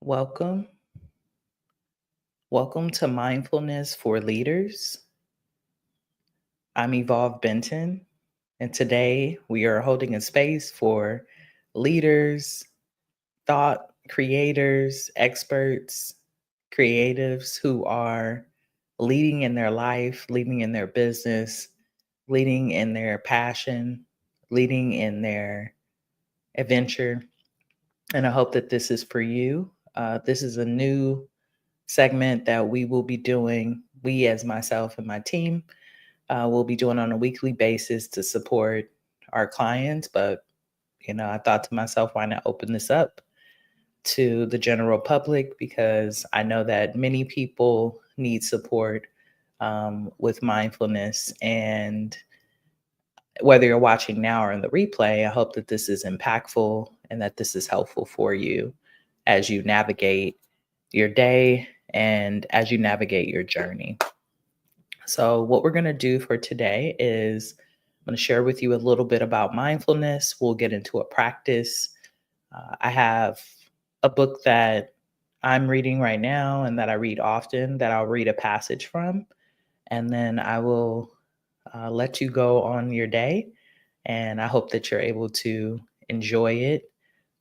Welcome. Welcome to Mindfulness for Leaders. I'm Evolve Benton, and today we are holding a space for leaders, thought creators, experts, creatives who are leading in their life, leading in their business, leading in their passion, leading in their adventure. And I hope that this is for you. This is a new segment that we will be doing, we as myself and my team, will be doing on a weekly basis to support our clients. But, I thought to myself, why not open this up to the general public? Because I know that many people need support with mindfulness. And whether you're watching now or in the replay, I hope that this is impactful and that this is helpful for you as you navigate your day and as you navigate your journey. So, what we're going to do for today is I'm going to share with you a little bit about mindfulness. We'll get into a practice. I have a book that I'm reading right now and that I read often that I'll read a passage from, and then I will let you go on your day. And I hope that you're able to enjoy it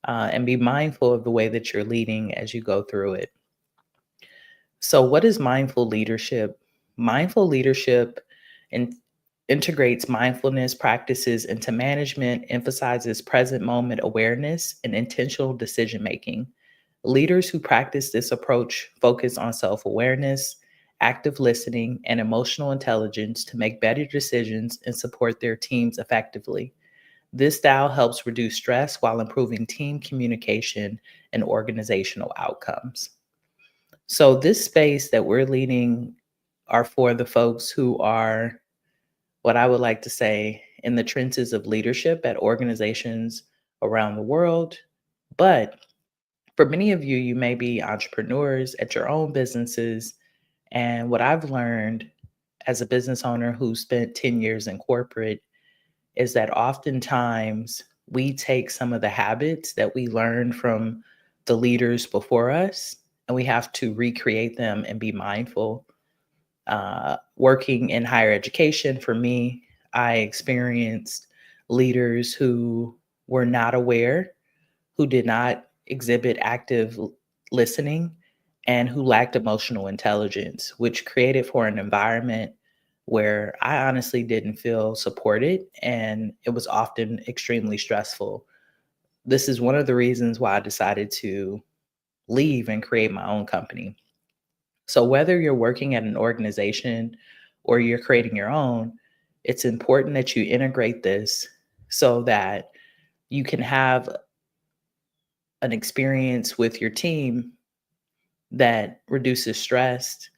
and be mindful of the way that you're leading as you go through it. So, what is mindful leadership? Mindful leadership in, integrates mindfulness practices into management, emphasizes present moment awareness and intentional decision making. Leaders who practice this approach focus on self awareness, active listening, and emotional intelligence to make better decisions and support their teams effectively. This style helps reduce stress while improving team communication and organizational outcomes. So, this space that we're leading are for the folks who are, what I would like to say, in the trenches of leadership at organizations around the world. But for many of you, you may be entrepreneurs at your own businesses. And what I've learned as a business owner who spent 10 years in corporate is that oftentimes we take some of the habits that we learned from the leaders before us and we have to recreate them and be mindful. Working in higher education, for me, I experienced leaders who were not aware, who did not exhibit active listening, and who lacked emotional intelligence, which created for an environment where I honestly didn't feel supported and it was often extremely stressful. This is one of the reasons why I decided to leave and create my own company. So, whether you're working at an organization or you're creating your own, it's important that you integrate this so that you can have an experience with your team that reduces stress,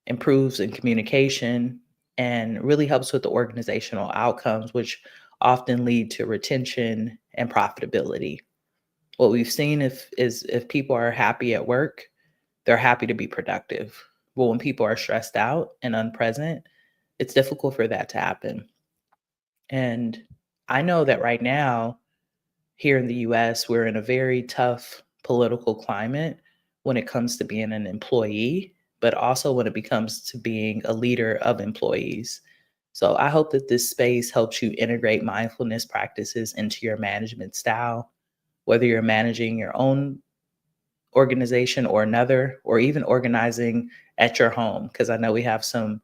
improves in communication, and really helps with the organizational outcomes, which often lead to retention and profitability. What we've seen is if people are happy at work, they're happy to be productive. But when people are stressed out and unpresent, it's difficult for that to happen. And I know that right now, here in the US, we're in a very tough political climate when it comes to being an employee, but also when it comes to being a leader of employees. So I hope that this space helps you integrate mindfulness practices into your management style, whether you're managing your own organization or another, or even organizing at your home. Because I know we have some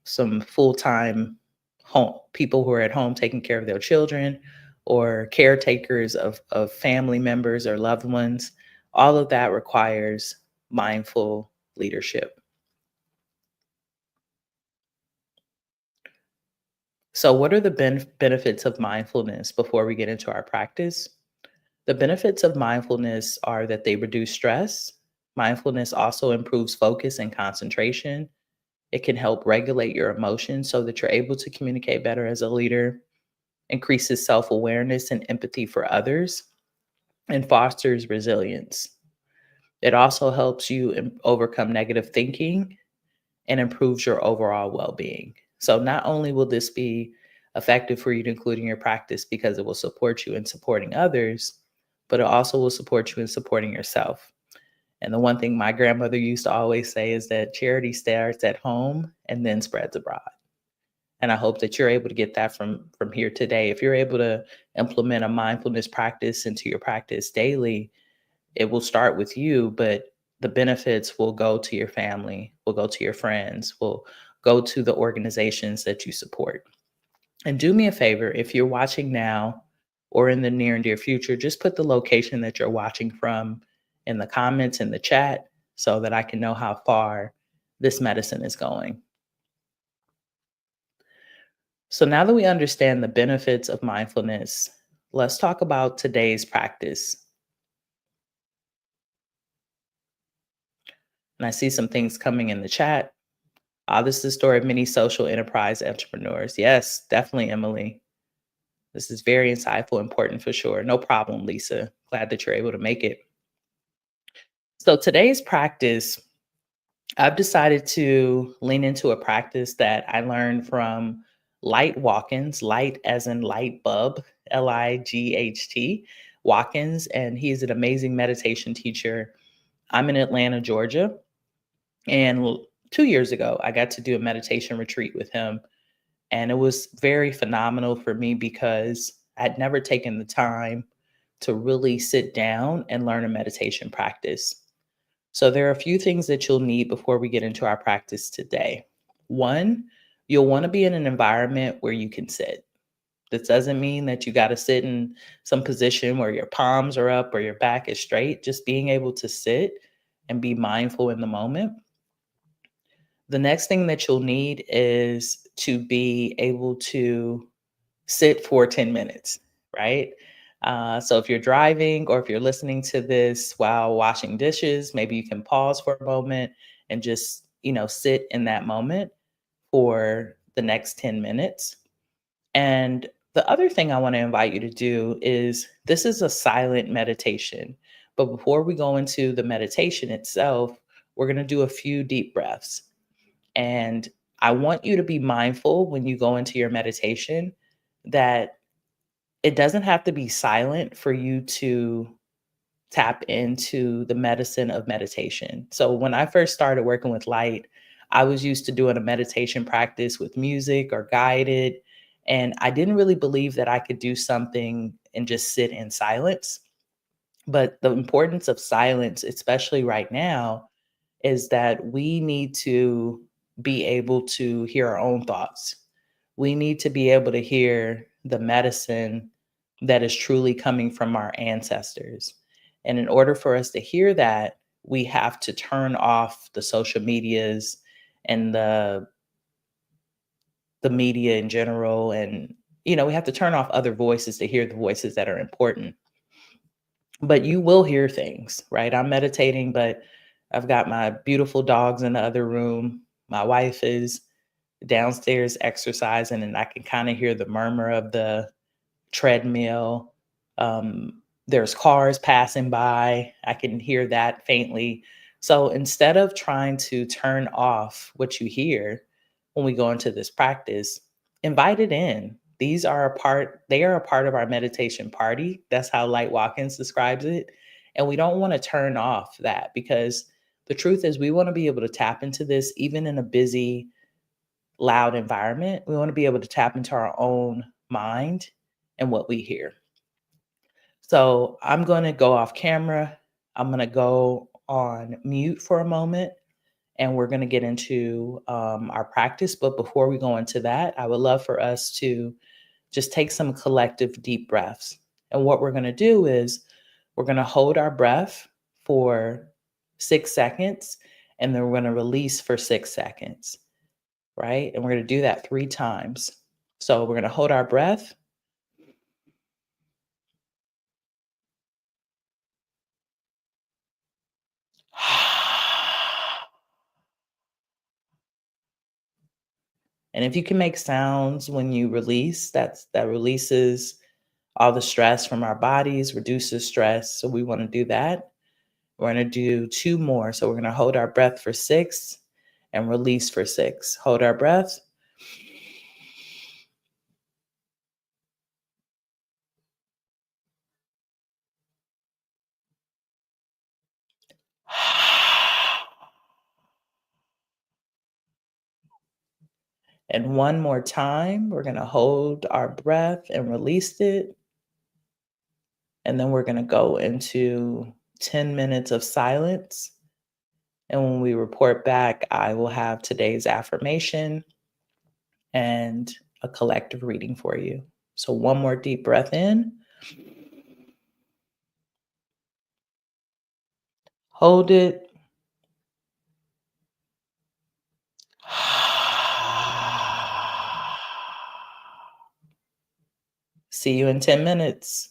full-time home people who are at home taking care of their children or caretakers of family members or loved ones. All of that requires mindful leadership. So, what are the benefits of mindfulness before we get into our practice? The benefits of mindfulness are that they reduce stress. Mindfulness also improves focus and concentration. It can help regulate your emotions so that you're able to communicate better as a leader, increases self awareness and empathy for others, and fosters resilience. It also helps you overcome negative thinking and improves your overall well being. So, not only will this be effective for you to include in your practice because it will support you in supporting others, but it also will support you in supporting yourself. And the one thing my grandmother used to always say is that charity starts at home and then spreads abroad. And I hope that you're able to get that from here today. If you're able to implement a mindfulness practice into your practice daily, it will start with you, but the benefits will go to your family, will go to your friends, will go to the organizations that you support. And do me a favor, if you're watching now or in the near and dear future, just put the location that you're watching from in the comments in the chat so that I can know how far this medicine is going. So now that we understand the benefits of mindfulness, let's talk about today's practice. And I see some things coming in the chat. This is the story of many social enterprise entrepreneurs. Yes, definitely, Emily. This is very insightful, important for sure. No problem, Lisa. Glad that you're able to make it. So today's practice, I've decided to lean into a practice that I learned from Light Watkins, light as in light bulb, Light Watkins, and he's an amazing meditation teacher. I'm in Atlanta, Georgia, and 2 years ago, I got to do a meditation retreat with him, and it was very phenomenal for me because I'd never taken the time to really sit down and learn a meditation practice. So there are a few things that you'll need before we get into our practice today. One, you'll want to be in an environment where you can sit. This doesn't mean that you got to sit in some position where your palms are up or your back is straight. Just being able to sit and be mindful in the moment. The next thing that you'll need is to be able to sit for 10 minutes, right? So if you're driving or if you're listening to this while washing dishes, maybe you can pause for a moment and just, sit in that moment for the next 10 minutes. And the other thing I want to invite you to do is this is a silent meditation. But before we go into the meditation itself, we're going to do a few deep breaths. And I want you to be mindful when you go into your meditation that it doesn't have to be silent for you to tap into the medicine of meditation. So when I first started working with light, I was used to doing a meditation practice with music or guided. And I didn't really believe that I could do something and just sit in silence. But the importance of silence, especially right now, is that we need to be able to hear our own thoughts. We need to be able to hear the medicine that is truly coming from our ancestors. And in order for us to hear that, we have to turn off the social medias and the media in general. And, we have to turn off other voices to hear the voices that are important. But you will hear things, right? I'm meditating, but I've got my beautiful dogs in the other room. My wife is downstairs exercising, and I can kind of hear the murmur of the treadmill. There's cars passing by. I can hear that faintly. So instead of trying to turn off what you hear when we go into this practice, invite it in. They are a part of our meditation party. That's how Light Watkins describes it. And we don't want to turn off that because the truth is we want to be able to tap into this even in a busy, loud environment. We want to be able to tap into our own mind and what we hear. So I'm going to go off camera. I'm going to go on mute for a moment and we're going to get into our practice. But before we go into that, I would love for us to just take some collective deep breaths. And what we're going to do is we're going to hold our breath for 6 seconds and then we're going to release for 6 seconds, right? And we're going to do that 3 times. So we're going to hold our breath. And if you can make sounds when you release, that releases all the stress from our bodies, reduces stress. So we want to do that. We're going to do 2 more. So we're going to hold our breath for 6 and release for 6. Hold our breath. And one more time, we're going to hold our breath and release it. And then we're going to go into 10 minutes of silence. And when we report back, I will have today's affirmation and a collective reading for you. So, one more deep breath in, hold it. See you in 10 minutes.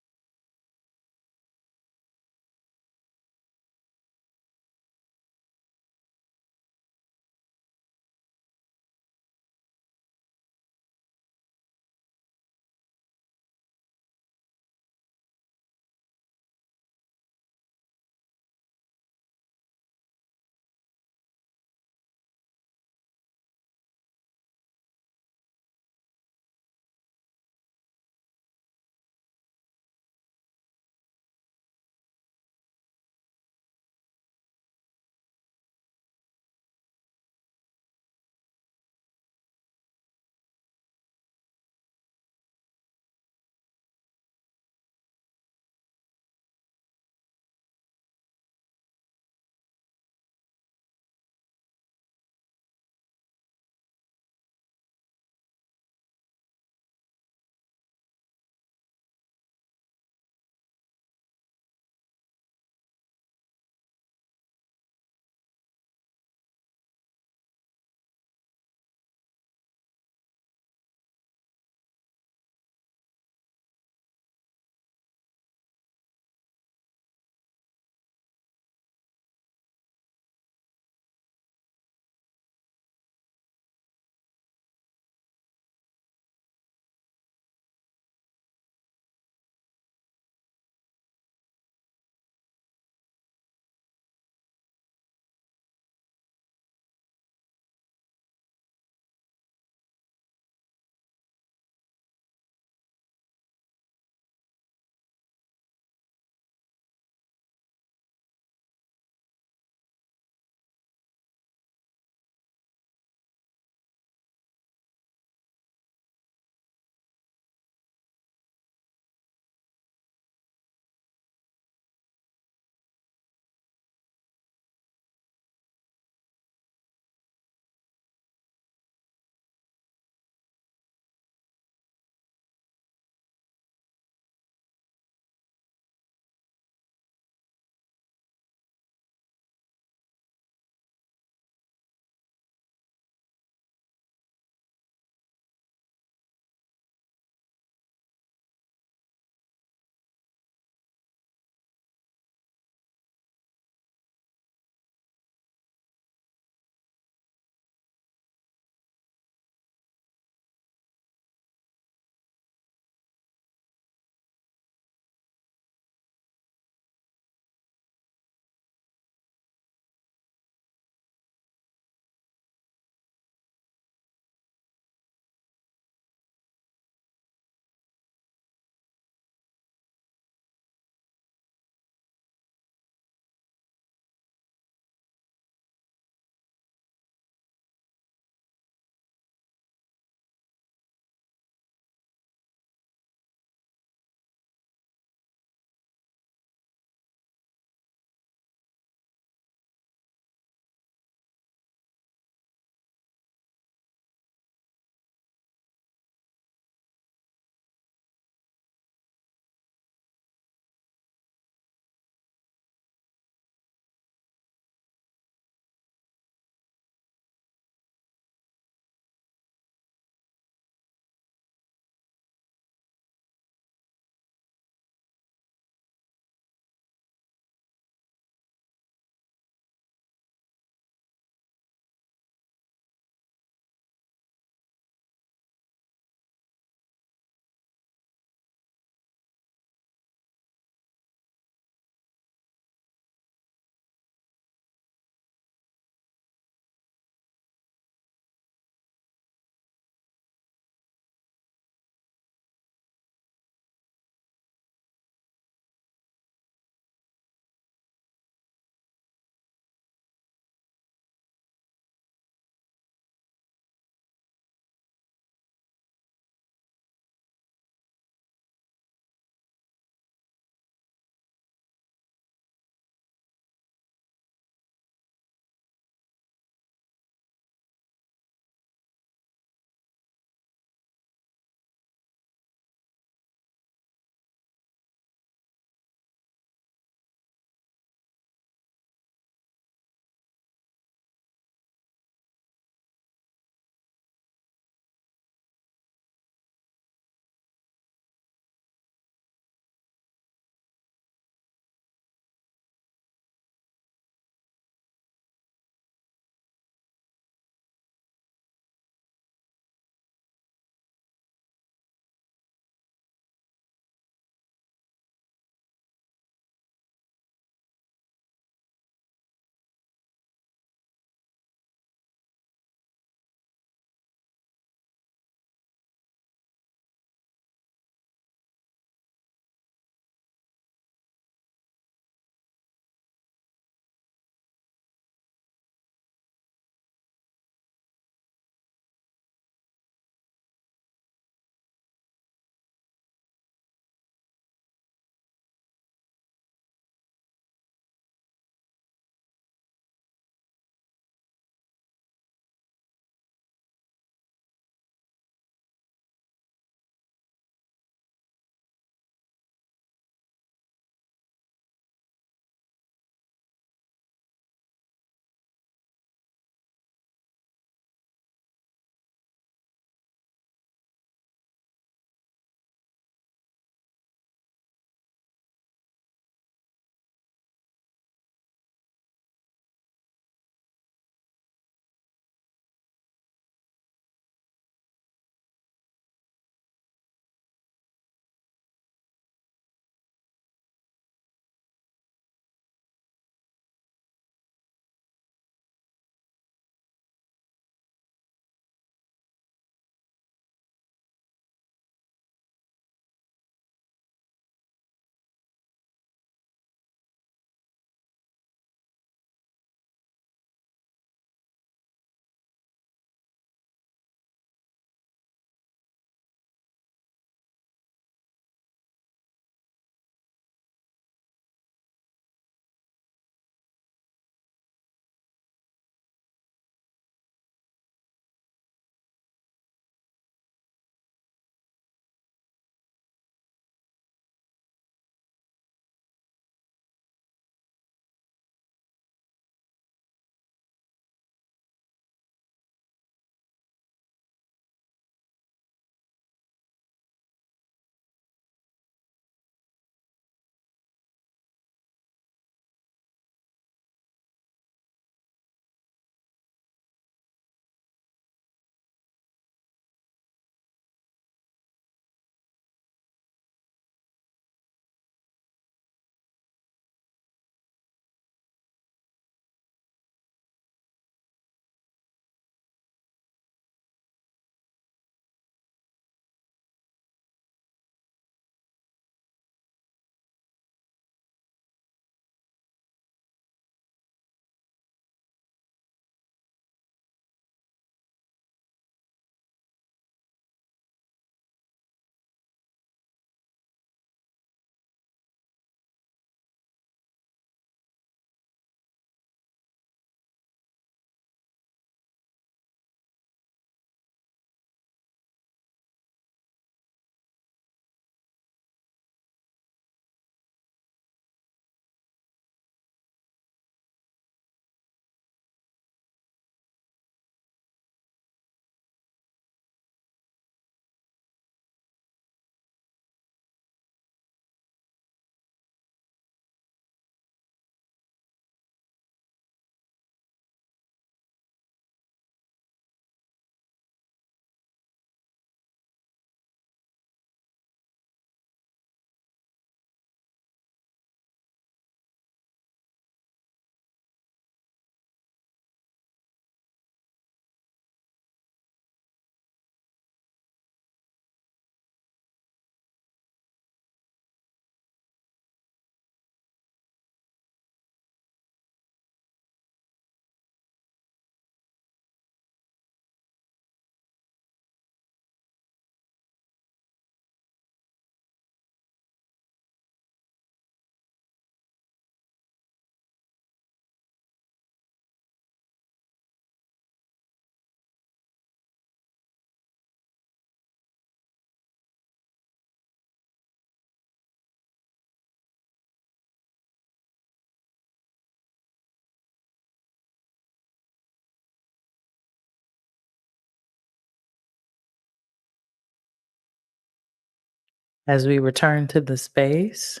As we return to the space,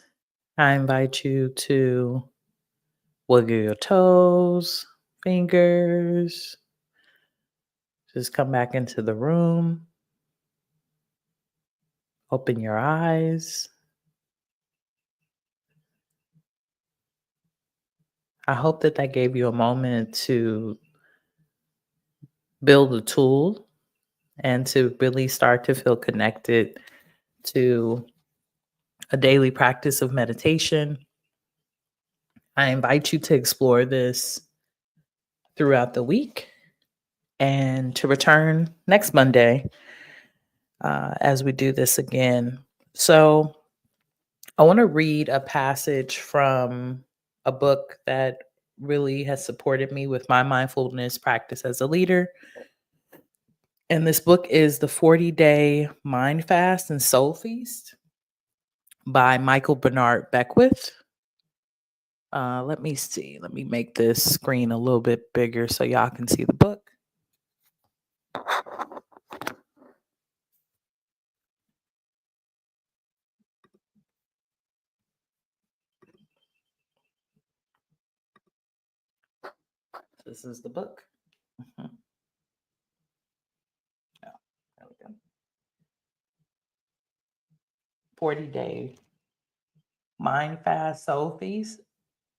I invite you to wiggle your toes, fingers, just come back into the room, open your eyes. I hope that that gave you a moment to build a tool and to really start to feel connected to a daily practice of meditation. I invite you to explore this throughout the week and to return next Monday as we do this again. So, I want to read a passage from a book that really has supported me with my mindfulness practice as a leader. And this book is The 40-Day Mind Fast and Soul Feast by Michael Bernard Beckwith. Let me see. Let me make this screen a little bit bigger so y'all can see the book. This is the book. Mhm. Yeah, there we go. 40-Day Mind Fast Soul Feast,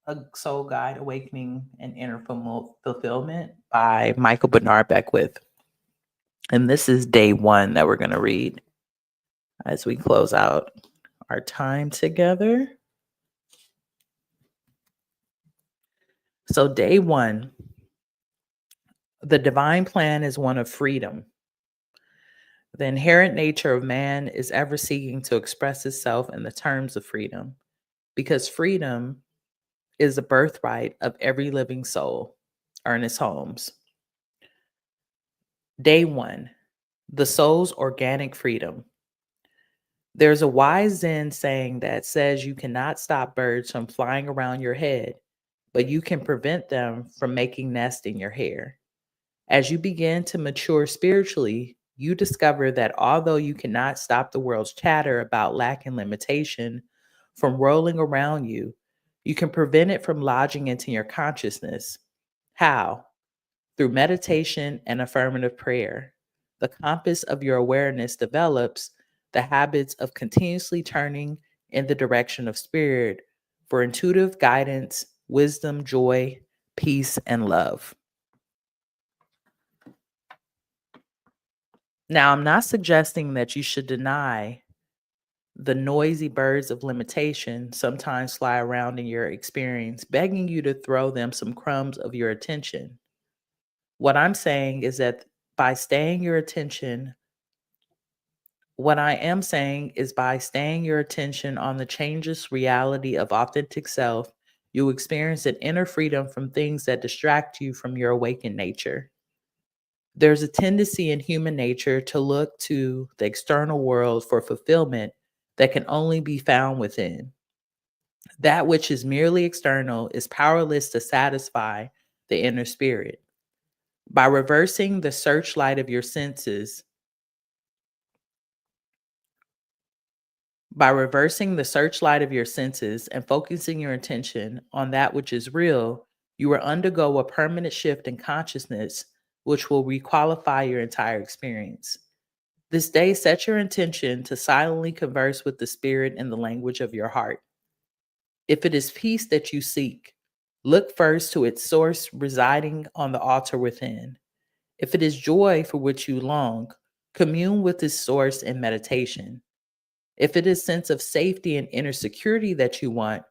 A Soul Guide, Awakening and Inner Fulfillment by Michael Bernard Beckwith. And this is day one that we're going to read as we close out our time together. So, day one, the divine plan is one of freedom. The inherent nature of man is ever seeking to express itself in the terms of freedom, because freedom is the birthright of every living soul. Ernest Holmes. Day one, the soul's organic freedom. There's a wise Zen saying that says you cannot stop birds from flying around your head, but you can prevent them from making nests in your hair. As you begin to mature spiritually, you discover that although you cannot stop the world's chatter about lack and limitation from rolling around you, you can prevent it from lodging into your consciousness. How? Through meditation and affirmative prayer. The compass of your awareness develops the habits of continuously turning in the direction of spirit for intuitive guidance, wisdom, joy, peace, and love. Now, I'm not suggesting that you should deny the noisy birds of limitation sometimes fly around in your experience, begging you to throw them some crumbs of your attention. What I'm saying is that by staying your attention, what I am saying is by staying your attention on the changeless reality of authentic self, you experience an inner freedom from things that distract you from your awakened nature. There's a tendency in human nature to look to the external world for fulfillment that can only be found within. That which is merely external is powerless to satisfy the inner spirit. By reversing the searchlight of your senses, By reversing the searchlight of your senses and focusing your attention on that which is real, you will undergo a permanent shift in consciousness, which will requalify your entire experience. This day, set your intention to silently converse with the spirit in the language of your heart. If it is peace that you seek, look first to its source residing on the altar within. If it is joy for which you long, commune with its source in meditation. If it is sense of safety and inner security that you want,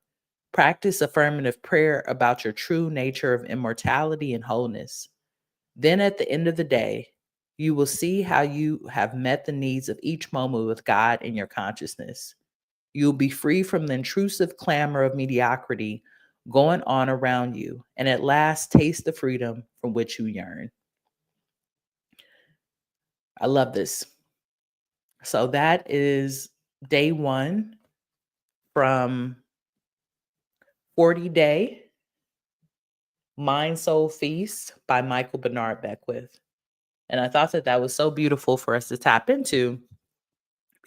practice affirmative prayer about your true nature of immortality and wholeness. Then at the end of the day, you will see how you have met the needs of each moment with God in your consciousness. You'll be free from the intrusive clamor of mediocrity going on around you, and at last taste the freedom from which you yearn. I love this. So that is day one from 40-Day Mind Soul Feast by Michael Bernard Beckwith. And I thought that that was so beautiful for us to tap into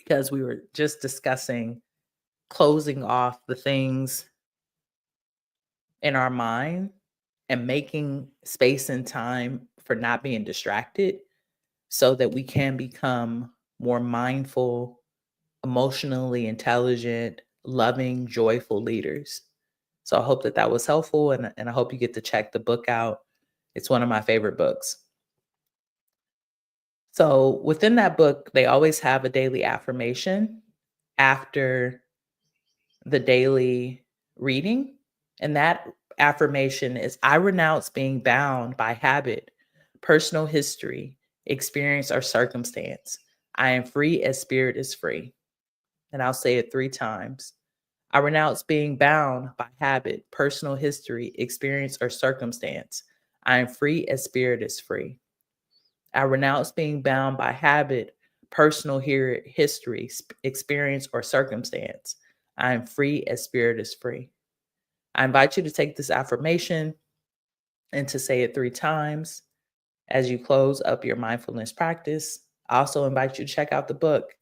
because we were just discussing closing off the things in our mind and making space and time for not being distracted so that we can become more mindful, emotionally intelligent, loving, joyful leaders. So I hope that that was helpful, and I hope you get to check the book out. It's one of my favorite books. So within that book, they always have a daily affirmation after the daily reading. And that affirmation is: I renounce being bound by habit, personal history, experience, or circumstance. I am free as spirit is free. And I'll say it 3 times. I renounce being bound by habit, personal history, experience, or circumstance. I am free as spirit is free. I renounce being bound by habit, personal history, experience, or circumstance. I am free as spirit is free. I invite you to take this affirmation and to say it 3 times as you close up your mindfulness practice. I also invite you to check out the book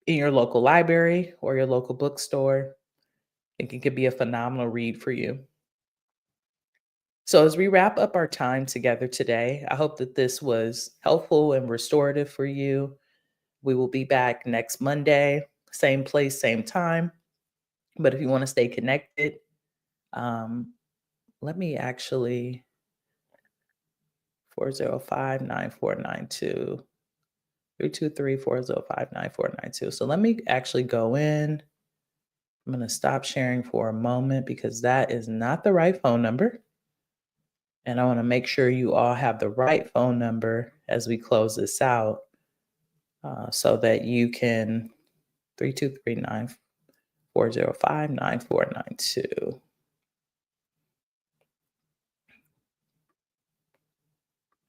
in your local library or your local bookstore. I think it could be a phenomenal read for you. So, as we wrap up our time together today, I hope that this was helpful and restorative for you. We will be back next Monday, same place, same time. But if you want to stay connected, um, let me actually 405-9492 323-405-9492. So let me actually go in. I'm going to stop sharing for a moment because that is not the right phone number. And I want to make sure you all have the right phone number as we close this out, so that you can 323-405-9492.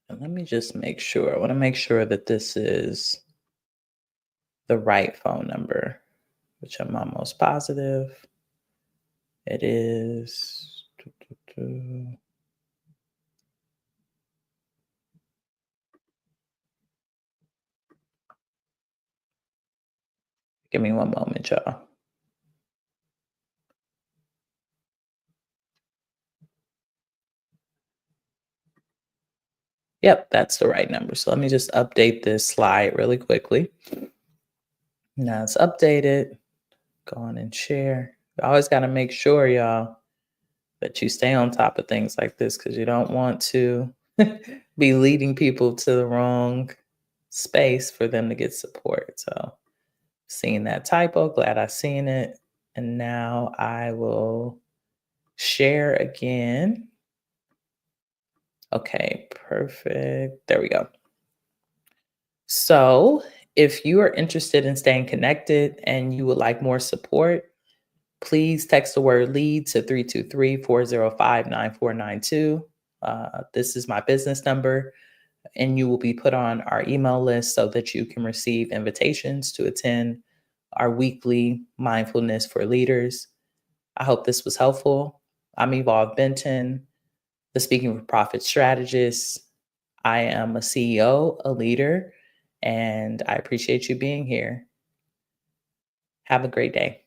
And let me just make sure. I want to make sure that this is the right phone number, which I'm almost positive it is. Give me one moment, y'all. Yep, that's the right number. So let me just update this slide really quickly. Now it's updated. Go on and share. You always got to make sure, y'all, that you stay on top of things like this because you don't want to be leading people to the wrong space for them to get support. So, seeing that typo, glad I seen it. And now I will share again. Okay, perfect. There we go. So, if you are interested in staying connected and you would like more support, please text the word lead to 323-405-9492. This is my business number, and you will be put on our email list so that you can receive invitations to attend our weekly Mindfulness for Leaders. I hope this was helpful. I'm Evolve Benton, the Speaking for Profit strategist. I am a CEO, a leader, and I appreciate you being here. Have a great day.